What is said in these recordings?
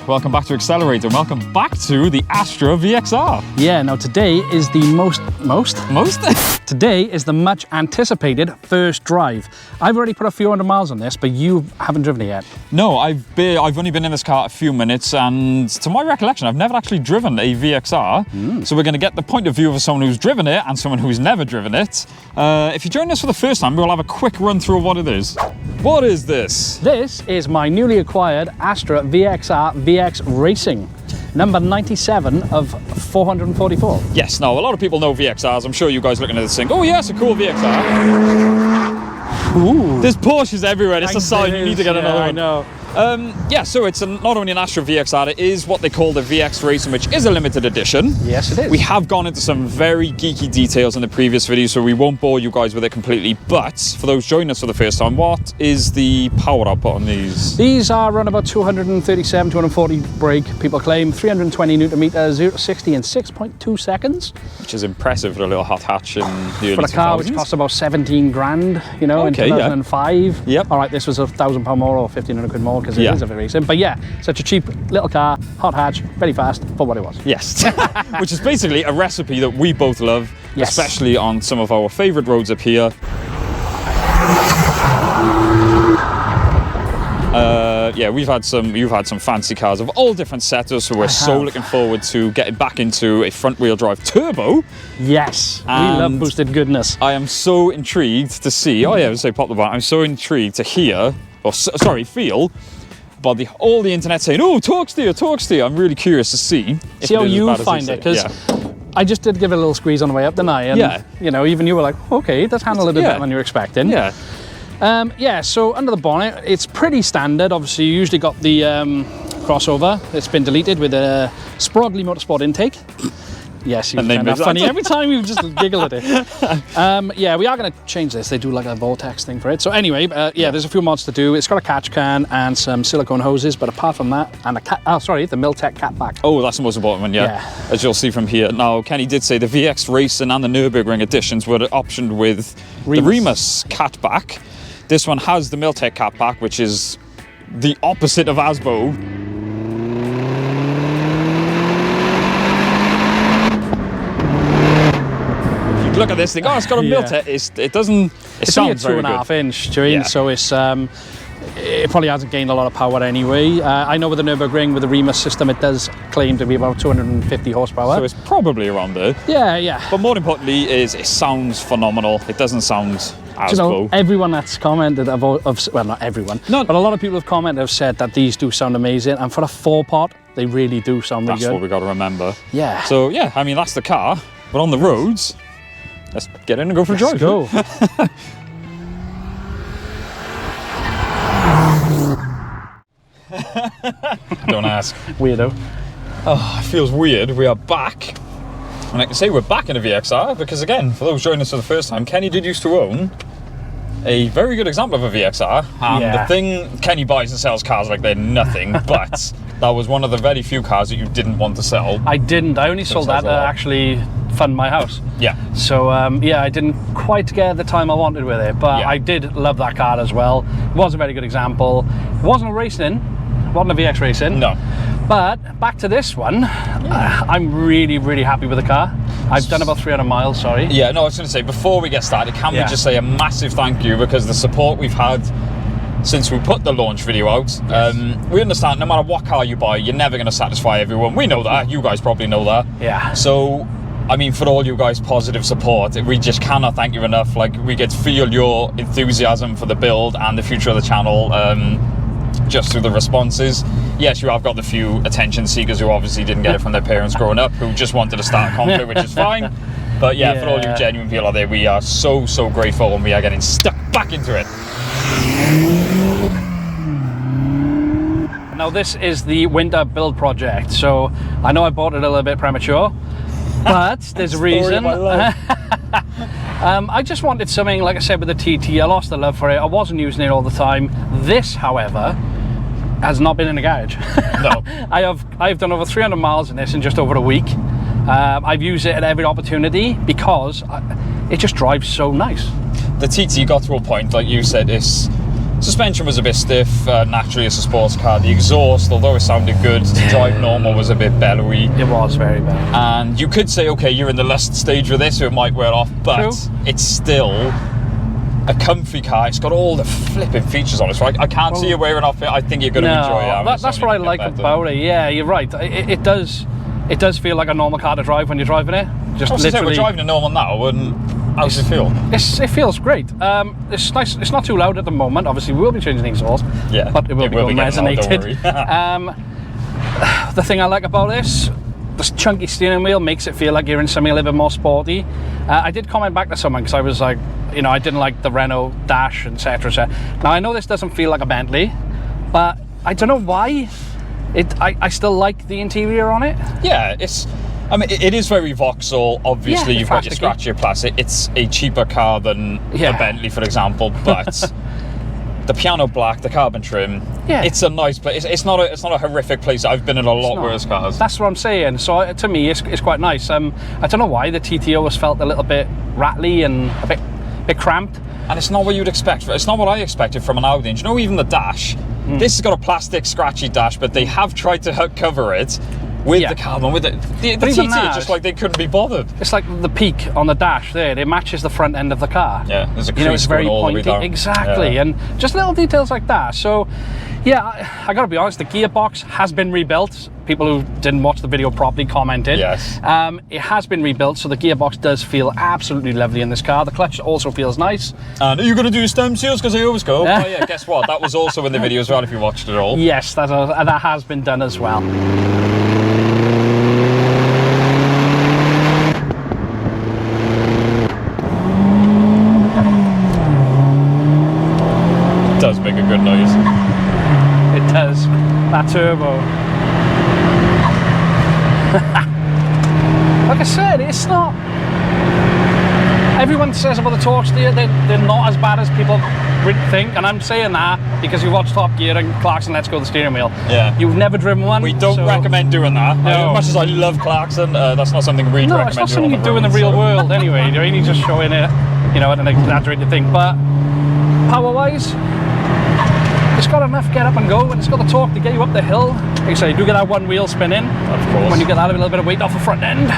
welcome back to Accelerator, and welcome back to the Astra VXR. Yeah, now today is the most? Today is the much anticipated first drive. I've already put a few hundred miles on this, but you haven't driven it yet. No, I've only been in this car a few minutes, and to my recollection, I've never actually driven a VXR. So we're going to get the point of view of someone who's driven it and someone who's never driven it. If you join us for the first time, we'll have a quick run through of what it is. What is this? This is my newly acquired Astra VXR VXRacing. Number 97 of 444. Yes, now a lot of people know VXRs. I'm sure you guys looking at this think, oh yes, a cool VXR. Ooh. There's Porsches everywhere. It's a sign you need to get another one. I know. Yeah, so it's not only an Astra VXR, it is what they call the VXRacing, which is a limited edition. Yes, it is. We have gone into some very geeky details in the previous video, so we won't bore you guys with it completely. But for those joining us for the first time, what is the power output on these? These are around about 237, 240 brake. People claim 320 Newton meters, 0 to 60 in 6.2 seconds. Which is impressive for a little hot hatch in the early 2000s. For a car which cost about 17 grand, you know, okay, in 2005. Yeah. Yep. All right, this was £1,000 more or 1,500 quid more because it is a VXRacing. But yeah, such a cheap little car, hot hatch, very fast for what it was. Yes. Which is basically a recipe that we both love, especially on some of our favourite roads up here. Yeah, you've had some fancy cars of all different setups, so we're so looking forward to getting back into a front-wheel drive turbo. Yes, we love boosted goodness. I am so intrigued to see. Oh yeah, say pop the button. I'm so intrigued to hear, or sorry, feel. But all the internet saying, "Oh, torque steer." I'm really curious to see how you find it, because I just did give it a little squeeze on the way up, didn't I? And, you know, even you were like, "Okay, that's handled a little bit better than you were expecting." Yeah. So under the bonnet, it's pretty standard. Obviously, you usually got the crossover. It's been deleted with a Sprogly Motorsport intake. Yes, you find that funny. Every time you just giggle at it. Yeah, we are going to change this. They do like a vortex thing for it. So anyway, there's a few mods to do. It's got a catch can and some silicone hoses, but apart from that, and the Miltech catback. Oh, that's the most important one, yeah. As you'll see from here. Now, Kenny did say the VXRacing and the Nürburgring editions were optioned with the Remus catback. This one has the Miltech catback, which is the opposite of Asbo. Look at this thing. Oh, it's got a Miltech. It sounds very good. It's only a 2.5 inch, so it's it probably hasn't gained a lot of power anyway. I know with the Nürburgring, with the Remus system, it does claim to be about 250 horsepower. So it's probably around there. Yeah. But more importantly is it sounds phenomenal. It doesn't sound Asbo. You know, everyone that's commented, well, not everyone, but a lot of people have commented have said that these do sound amazing, and for a 4-pot, they really do sound really good. That's what we got to remember. Yeah. So yeah, I mean that's the car, but on the roads, let's get in and go for a drive. Let's go. Don't ask. Weirdo. Oh, it feels weird. We are back. And I can say we're back in a VXR because, again, for those joining us for the first time, Kenny did used to own a very good example of a VXR. And the thing, Kenny buys and sells cars like they're nothing, but that was one of the very few cars that you didn't want to sell. I didn't. I only sold that to actually fund my house. Yeah. So, I didn't quite get the time I wanted with it, but I did love that car as well. It was a very good example. It wasn't a racing, it wasn't a VXRacing. No. But back to this one, I'm really, really happy with the car. I've done about 300 miles, sorry. Yeah, no, I was going to say, before we get started, can we just say a massive thank you, because the support we've had since we put the launch video out. We understand no matter what car you buy, you're never going to satisfy everyone. We know that. You guys probably know that. Yeah. So, I mean, for all you guys' positive support, we just cannot thank you enough. Like, we get to feel your enthusiasm for the build and the future of the channel. Just through the responses. Yes, you have got the few attention seekers who obviously didn't get it from their parents growing up, who just wanted to start a conflict, which is fine. But yeah, for all you genuine people out there, we are so grateful, and we are getting stuck back into it. Now this is the winter build project, so I know I bought it a little bit premature, but there's a reason. I just wanted something, like I said, with the TT. I lost the love for it. I wasn't using it all the time. This, however, has not been in the garage. No. I've done over 300 miles in this in just over a week. I've used it at every opportunity because it just drives so nice. The TT got to a point, like you said, it's Suspension was a bit stiff, naturally it's a sports car. The exhaust, although it sounded good, to drive normal was a bit bellowy. It was very bad. And you could say, okay, you're in the lust stage with this, so it might wear off, but True. it's still a comfy car. It's got all the flipping features on it, so I can't see you wearing off it. I think you're going to enjoy it. That's what I like about it. Yeah, you're right. It does feel like a normal car to drive when you're driving it. Just literally. We're driving a normal now, and how does it feel? It feels great. It's nice. It's not too loud at the moment. Obviously, we will be changing the exhaust. Yeah, but it will be resonated. The thing I like about this chunky steering wheel makes it feel like you're in something a little bit more sporty. I did comment back to someone because I was like, you know, I didn't like the Renault dash, etc. Now I know this doesn't feel like a Bentley, but I don't know why. I still like the interior on it. Yeah, it is very Vauxhall. Obviously, you've got your scratchier plastic. It's a cheaper car than a Bentley, for example, but the piano black, the carbon trim, it's a nice place. It's not a horrific place. I've been in a lot worse cars. That's what I'm saying. So to me, it's quite nice. I don't know why the TTO has felt a little bit rattly and a bit cramped. And it's not what you'd expect. It's not what I expected from an Audi. And you know, even the dash, this has got a plastic scratchy dash, but they have tried to cover it with the carbon, with the TT, just like they couldn't be bothered. It's like the peak on the dash there. It matches the front end of the car. Yeah, there's a crease it's very all pointy. The way down. Exactly, and just little details like that. So, yeah, I gotta be honest. The gearbox has been rebuilt. People who didn't watch the video properly commented. Yes. It has been rebuilt, so the gearbox does feel absolutely lovely in this car. The clutch also feels nice. And are you going to do stem seals? Because I always go. Oh yeah, guess what? That was also in the video as well, if you watched it all. Yes, that has been done as well. It does make a good noise. It does. That turbo. Like I said, it's not. Everyone says about the torque steer, they're not as bad as people think, and I'm saying that because you watch Top Gear and Clarkson Let's Go the steering wheel. Yeah. You've never driven one. We don't recommend doing that. No. As much as I love Clarkson, that's not something we'd recommend. No, it's not something you do in the real world anyway. You're only just showing it, you know, at an exaggerated thing. But power-wise, it's got enough get up and go, and it's got the torque to get you up the hill. Like I say, you do get that one wheel spinning. Of course. When you get that, a little bit of weight off the front end.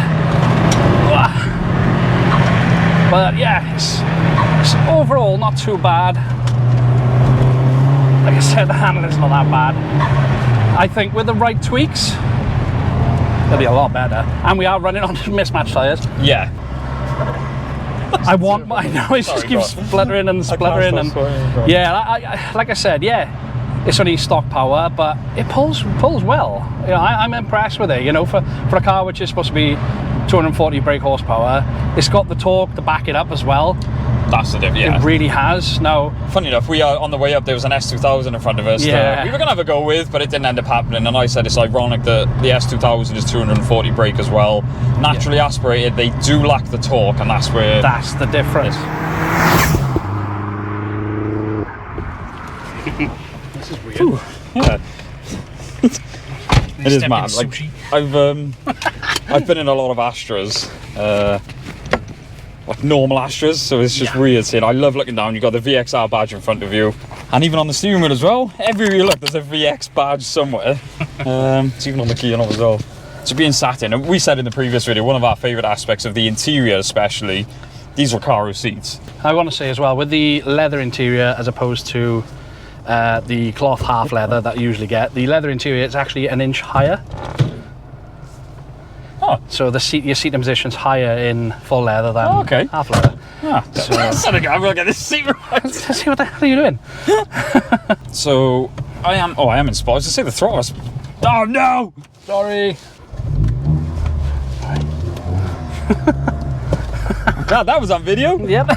But yeah, it's overall not too bad. Like I said, the handling's not that bad. I think with the right tweaks, it'll be a lot better. And we are running on mismatched tyres. Yeah. I know it just keeps spluttering and spluttering, and yeah, like I said, yeah, it's only stock power, but it pulls well. You know, I'm impressed with it. You know, for a car which is supposed to be 240 brake horsepower, it's got the torque to back it up as well. That's the difference. Yeah. It really has. Now, funny enough, we are on the way up. There was an S2000 in front of us. That we were gonna have a go with, but it didn't end up happening. And I said it's ironic that the S2000 is 240 brake as well. Naturally aspirated, they do lack the torque, and that's the difference. This is weird. Ooh. Yeah. It is mad. Like I've been in a lot of Astras. Like normal Astras, so it's just weird seeing. I love looking down. You've got the VXR badge in front of you, and even on the steering wheel as well. Everywhere you look, there's a VX badge somewhere. It's even on the key knob as well. So being sat in, and we said in the previous video, one of our favourite aspects of the interior, especially, these Recaro seats. I want to say as well, with the leather interior as opposed to the cloth half leather that you usually get, the leather interior is actually an inch higher. So your seating position's higher in full leather than half leather. So I'm gonna get this seat right. Let's see what the hell are you doing. So I am in spot. I was to say the throttle. Oh no! Sorry. God, that was on video. Yep.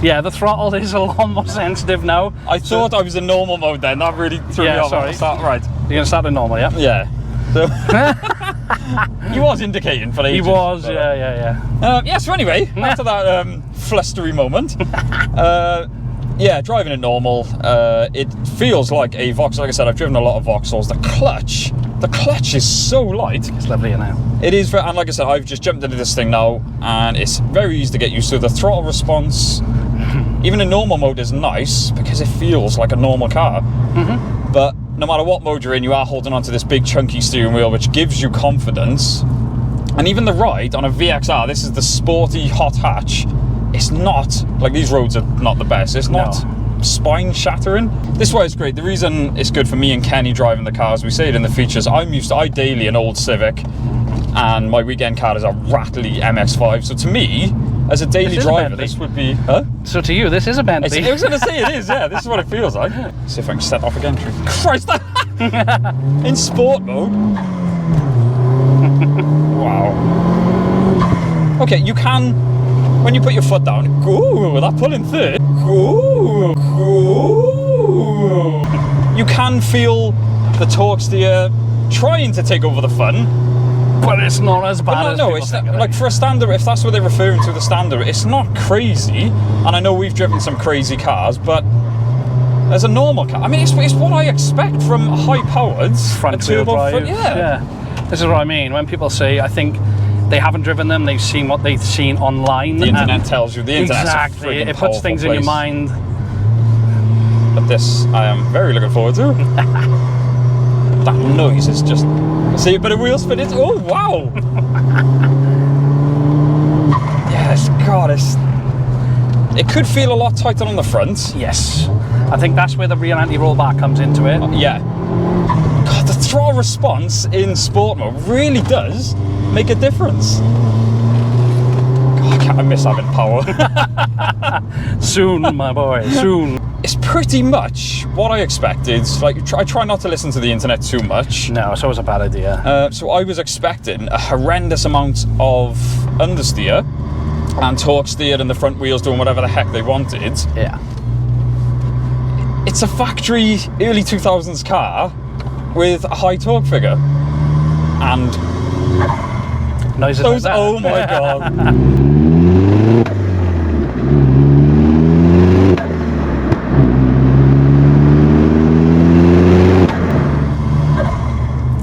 Yeah, the throttle is a lot more sensitive now. I thought I was in normal mode then. That really threw me off. Sorry. Right. You're gonna start in normal, yeah? Yeah. So he was indicating for ages. He was, yeah. So anyway, after that flustery moment, yeah, driving it normal, it feels like a Vauxhall. Like I said, I've driven a lot of Vauxhalls. The clutch is so light. It's lovely, you know. It is, and like I said, I've just jumped into this thing now, and it's very easy to get used to. The throttle response even in normal mode is nice because it feels like a normal car. But no matter what mode you're in, you are holding onto this big chunky steering wheel, which gives you confidence. And even the ride on a VXR, this is the sporty hot hatch. It's not, like, these roads are not the best. It's not spine shattering. This is why it's great. The reason it's good for me and Kenny driving the cars, we say it in the features, I daily an old Civic, and my weekend car is a rattly MX-5. So to me, as a daily driver, this would be... Huh? So to you, this is a Bentley. I was going to say it is, yeah. This is what it feels like. See if I can set off again. Christ! In sport mode. Wow. Okay, you can, when you put your foot down, go, that pull in third. Go. You can feel the torque steer trying to take over the fun. But it's not as bad as no, it's not, like for a standard, if that's what they're referring to, the standard, it's not crazy. And I know we've driven some crazy cars, but as a normal car, I mean, it's what I expect from high-powered front wheel drive. Yeah. This is what I mean. When people say, I think they haven't driven them, they've seen what they've seen online. The internet tells you. The internet's exactly. It puts things in your mind. But this, I am very looking forward to. That noise is just... See a bit of wheel spin. It's... Oh, wow! Yes, God, it could feel a lot tighter on the front. Yes. I think that's where the rear anti-roll bar comes into it. Yeah. God, the throttle response in sport mode really does make a difference. God, I miss having power. Soon, my boy, soon. It's pretty much what I expected. Like, I try not to listen to the internet too much. No, it's always a bad idea. So I was expecting a horrendous amount of understeer and torque steer and the front wheels doing whatever the heck they wanted. Yeah. It's a factory early 2000s car with a high torque figure. And noises those, like that. oh my God.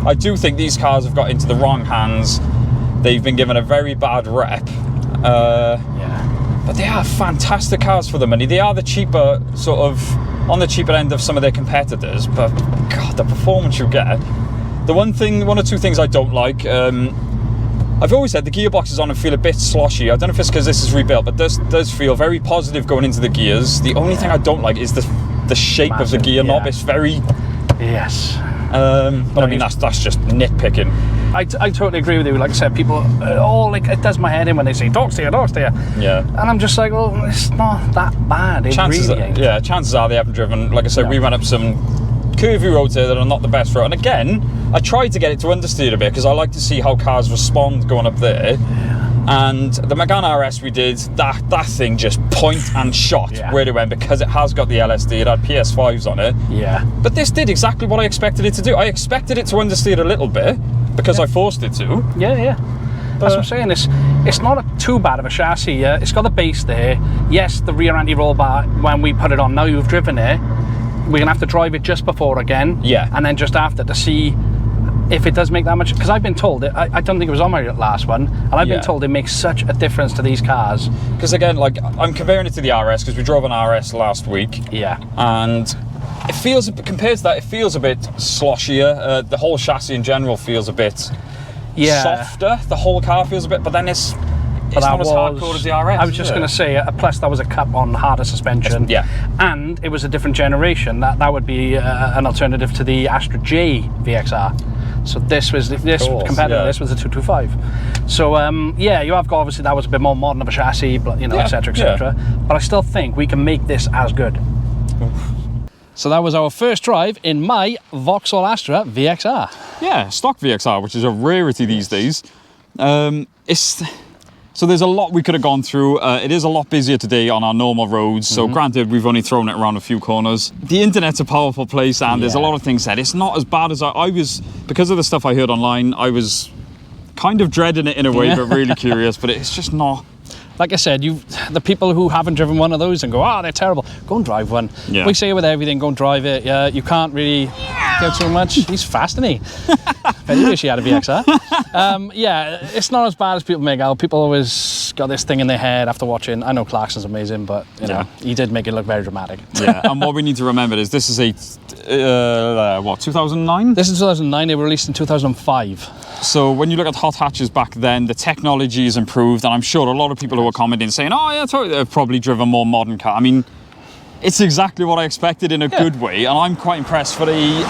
I do think these cars have got into the wrong hands. They've been given a very bad rep. But they are fantastic cars for the money. They are the cheaper, sort of, on the cheaper end of some of their competitors. But, God, the performance you get. The one or two things I don't like, I've always said the gearboxes on them feel a bit sloshy. I don't know if it's because this is rebuilt, but does feel very positive going into the gears. The only thing I don't like is the shape of the gear knob. It's very... Yes. But I mean, that's just nitpicking. I totally agree with you. Like I said, people, like, it does my head in when they say torque steer. Yeah. And I'm just like, well, it's not that bad. Chances are they haven't driven. Like I said, we went up some curvy roads here that are not the best for it. And again, I tried to get it to understeer a bit because I like to see how cars respond going up there. And the Megane RS we did, that thing just point and shot where it went because it has got the LSD, it had PS5s on it. Yeah. But this did exactly what I expected it to do. I expected it to understeer a little bit because I forced it to. Yeah. That's what I'm saying. It's not too bad of a chassis. Yeah? It's got the base there. Yes, the rear anti-roll bar, when we put it on, now you've driven it, we're going to have to drive it just before again. Yeah. And then just after to see if it does make that much, because I've been told it. I don't think it was on my last one, and I've been told it makes such a difference to these cars. Because again, like, I'm comparing it to the RS because we drove an RS last week. Yeah. And it feels, compared to that, it feels a bit sloshier. The whole chassis in general feels a bit softer. The whole car feels a bit, but then it's not as hardcore as the RS. I was just going to say, plus that was a cup on harder suspension. Yeah. And it was a different generation. That would be an alternative to the Astra VXR. So this was compared to this was a 225. So you have got, obviously that was a bit more modern of a chassis, but etc. etc. But I still think we can make this as good. So that was our first drive in my Vauxhall Astra VXR. Yeah, stock VXR, which is a rarity these days. So there's a lot we could have gone through. It is a lot busier today on our normal roads. So granted, we've only thrown it around a few corners. The internet's a powerful place, and there's a lot of things said. It's not as bad as I was, because of the stuff I heard online, I was kind of dreading it in a way, but really curious. But it's just not. Like I said, the people who haven't driven one of those and go, they're terrible, go and drive one. Yeah. We say it with everything, go and drive it. Yeah, you can't really get too much. He's fast, isn't he? I wish he had a VXR. It's not as bad as people make out. People always just got this thing in their head after watching. I know Clarkson's amazing, but you know, he did make it look very dramatic. Yeah, and what we need to remember is this is a, 2009? This is 2009, they were released in 2005. So when you look at hot hatches back then, the technology has improved, and I'm sure a lot of people who are commenting saying, oh yeah, totally, they've probably driven more modern car. I mean, it's exactly what I expected in a good way, and I'm quite impressed for the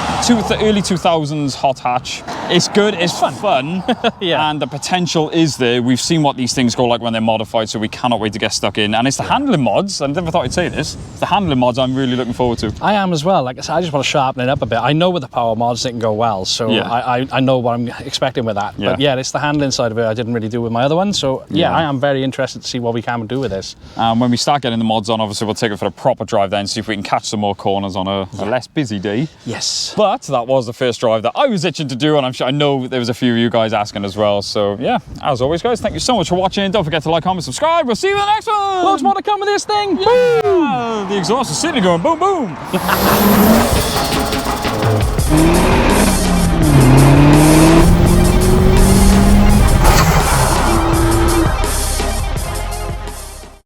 early 2000s hot hatch. It's good, it's fun, yeah. And the potential is there. We've seen what these things go like when they're modified, so we cannot wait to get stuck in. And it's the handling mods, I never thought I'd say this, it's the handling mods I'm really looking forward to. I am as well. Like I said, I just want to sharpen it up a bit. I know with the power mods, it can go well, so I know what I'm expecting with that. But yeah, it's the handling side of it I didn't really do with my other one, so yeah, I am very interested to see what we can do with this. When we start getting the mods on, obviously we'll take it for a proper drive then, see if we can catch some more corners on a less busy day. Yes. But that was the first drive that I was itching to do, and I know there was a few of you guys asking as well. So yeah, as always guys, thank you so much for watching. Don't forget to like, comment, subscribe. We'll see you in the next one. Loads more to come with this thing. Yeah. The exhaust is sitting going boom, boom.